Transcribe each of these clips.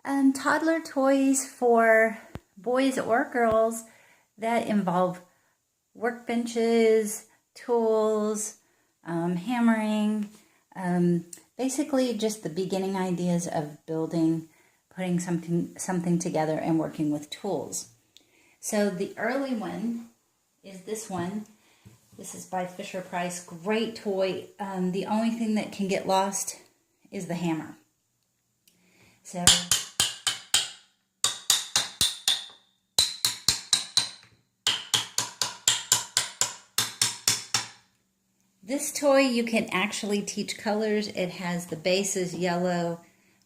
Toddler toys for boys or girls that involve workbenches, tools, hammering, basically just the beginning ideas of building, putting something together and working with tools. So the early one is this one. This is by Fisher-Price. Great toy. The only thing that can get lost is the hammer. So this toy, you can actually teach colors. It has the bases yellow,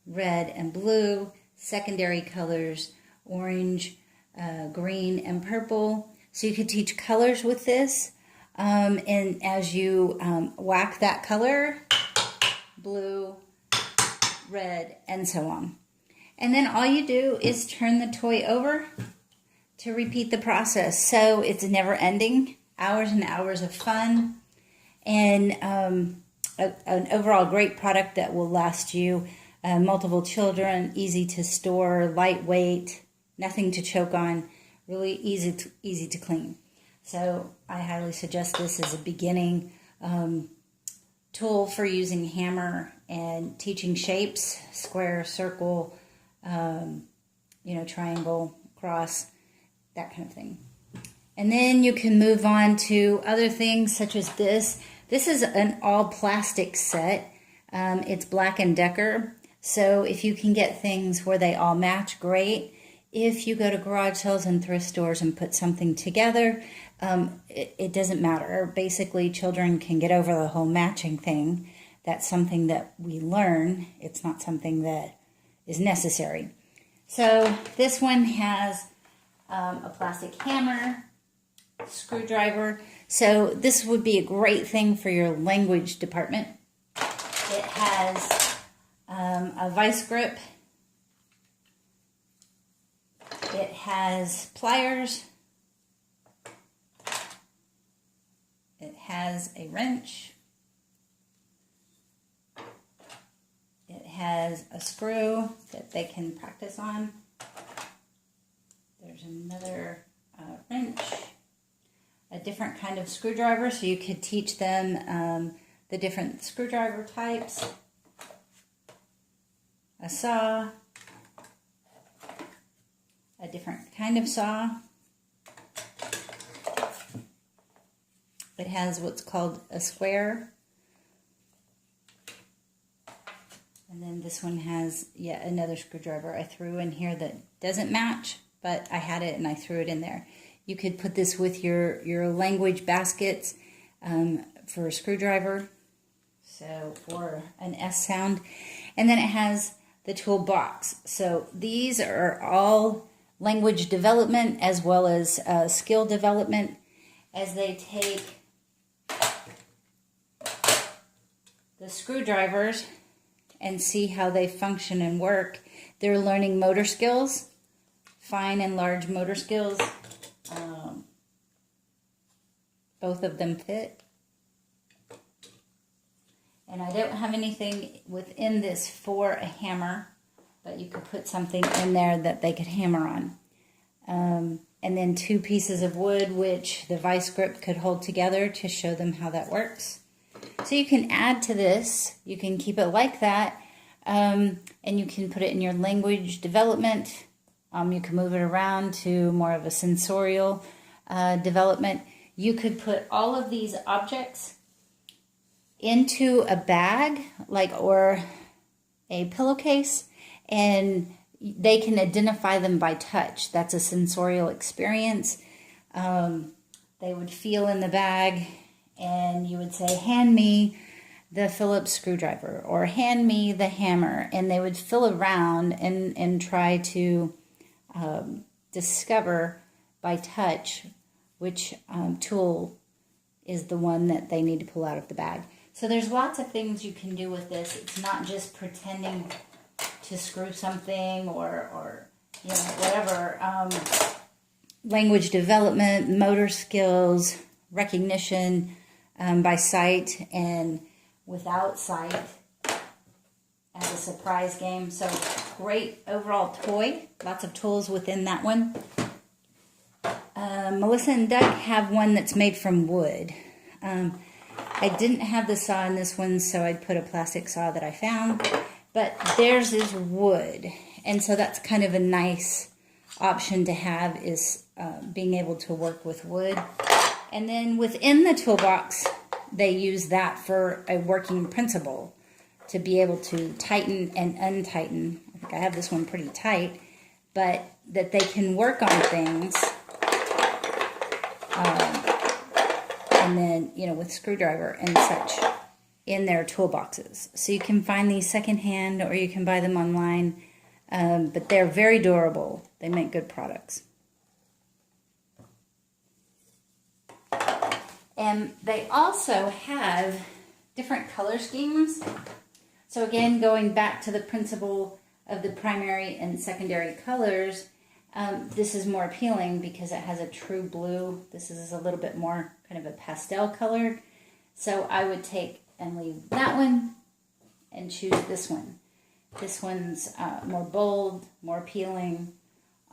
red, and blue, secondary colors, orange, green, and purple. So you could teach colors with this. And as you whack that color, blue, red, and so on. And then all you do is turn the toy over to repeat the process. So it's never ending, hours and hours of fun. And an overall great product that will last you multiple children, easy to store, lightweight, nothing to choke on, really easy to clean. So I highly suggest this as a beginning tool for using hammer and teaching shapes, square, circle, triangle, cross, that kind of thing. And then you can move on to other things such as this. This is an all plastic set. It's Black & Decker. So if you can get things where they all match, great. If you go to garage sales and thrift stores and put something together, it doesn't matter. Basically, children can get over the whole matching thing. That's something that we learn. It's not something that is necessary. So this one has a plastic hammer, screwdriver. So this would be a great thing for your language department. It has a vice grip. It has pliers. It has a wrench. It has a screw that they can practice on. There's another wrench. A different kind of screwdriver, so you could teach them the different screwdriver types. A saw. A different kind of saw. It has what's called a square. And then this one has yet another screwdriver I threw in here that doesn't match, but I had it and I threw it in there. You could put this with your language baskets for a screwdriver, so for an S sound. And then it has the toolbox. So these are all language development as well as skill development, as they take the screwdrivers and see how they function and work. They're learning motor skills, fine and large motor skills. Both of them fit. And I don't have anything within this for a hammer, but you could put something in there that they could hammer on. And then 2 pieces of wood, which the vice grip could hold together to show them how that works. So you can add to this. You can keep it like that, and you can put it in your language development. You can move it around to more of a sensorial development. You could put all of these objects into a bag, or a pillowcase, and they can identify them by touch. That's a sensorial experience. They would feel in the bag, and you would say, hand me the Phillips screwdriver, or hand me the hammer, and they would feel around and try to discover by touch which tool is the one that they need to pull out of the bag. So there's lots of things you can do with this. It's not just pretending to screw something or whatever. Language development, motor skills, recognition by sight and without sight as a surprise game. So great overall toy. Lots of tools within that one. Melissa and Doug have one that's made from wood. I didn't have the saw in this one, so I put a plastic saw that I found. But theirs is wood. And so that's kind of a nice option to have, is being able to work with wood. And then within the toolbox, they use that for a working principle to be able to tighten and untighten. I think I have this one pretty tight, but that they can work on things. And then, you know, with screwdriver and such in their toolboxes. So you can find these secondhand or you can buy them online. But they're very durable. They make good products. And they also have different color schemes. So again, going back to the principle of the primary and secondary colors, this is more appealing because it has a true blue. This is a little bit more kind of a pastel color. So I would take and leave that one and choose this one. This one's more bold, more appealing,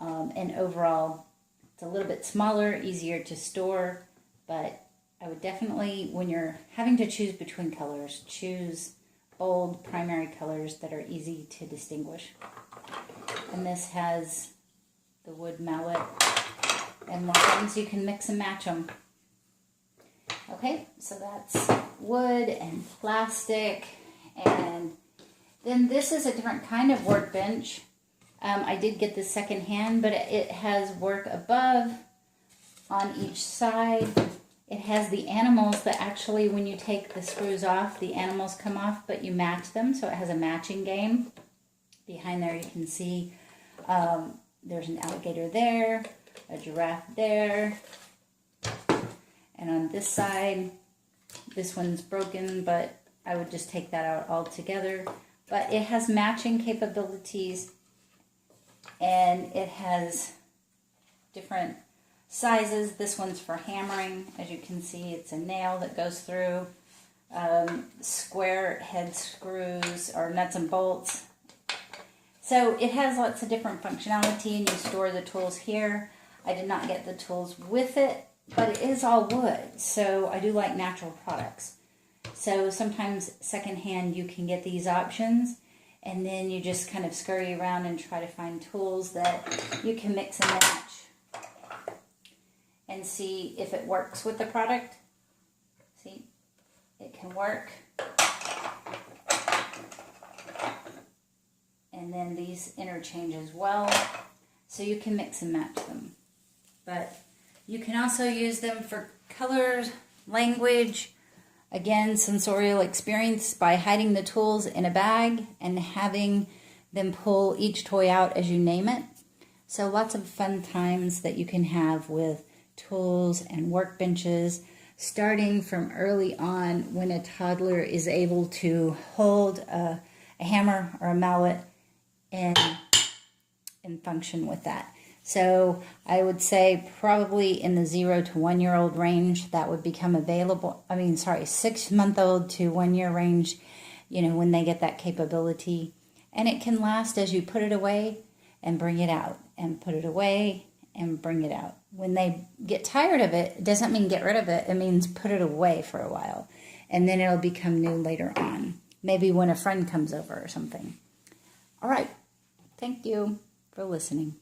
and overall it's a little bit smaller, easier to store, but I would definitely, when you're having to choose between colors, choose bold primary colors that are easy to distinguish. And this has the wood mallet and more things. You can mix and match them. Okay, so that's wood and plastic. And then this is a different kind of workbench. I did get this secondhand, but it has work above on each side. It has the animals, but actually when you take the screws off, the animals come off, but you match them, so it has a matching game. Behind there you can see there's an alligator there, a giraffe there, and on this side, this one's broken, but I would just take that out altogether. But it has matching capabilities, and it has different sizes. This one's for hammering. As you can see, it's a nail that goes through. Square head screws or nuts and bolts. So it has lots of different functionality, and you store the tools here. I did not get the tools with it, but it is all wood, so I do like natural products. So sometimes secondhand you can get these options, and then you just kind of scurry around and try to find tools that you can mix and match and see if it works with the product. See, it can work. And then these interchange as well, so you can mix and match them. But you can also use them for colors, language, again, sensorial experience by hiding the tools in a bag and having them pull each toy out as you name it. So lots of fun times that you can have with tools and workbenches, starting from early on when a toddler is able to hold a hammer or a mallet and function with that. So I would say probably in the 0 to 1 year old range that would become available. 6-month-old to 1 year range, you know, when they get that capability. And it can last as you put it away and bring it out, and put it away and bring it out. When they get tired of it, it doesn't mean get rid of it. It means put it away for a while, and then it'll become new later on. Maybe when a friend comes over or something. All right. Thank you for listening.